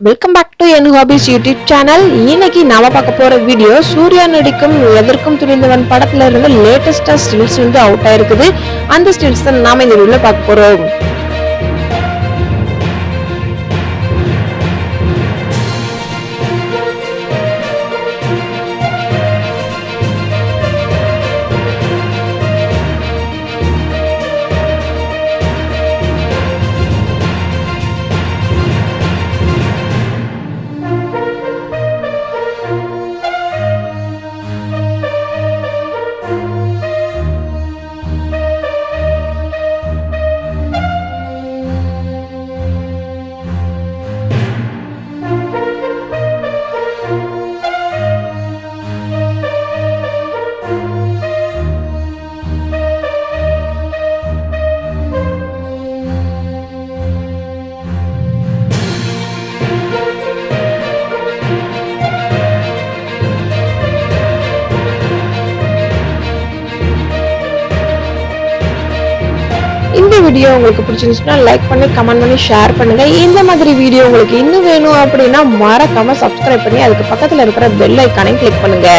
Welcome back to என் hobbies YouTube channel. இன்னைக்கு நாம பார்க்க போற வீடியோ சூர்யா நடிக்கும் எதற்கும் துணிந்தவன் படத்துல இருந்து லேட்டஸ்டா ஸ்டில்ஸ் வந்து அவுட் ஆயிருக்குது. அந்த ஸ்டில்ஸ் தான் நாம இந்த வீடியோல பார்க்க போறோம். இந்த வீடியோ உங்களுக்கு பிடிச்சிருந்துச்சுன்னா லைக் பண்ணி கமெண்ட் பண்ணி ஷேர் பண்ணுங்க. இந்த மாதிரி வீடியோ உங்களுக்கு இன்னும் வேணும் அப்படின்னா மறக்காம சப்ஸ்கிரைப் பண்ணி அதுக்கு பக்கத்துல இருக்கிற பெல் ஐக்கானை கிளிக் பண்ணுங்க.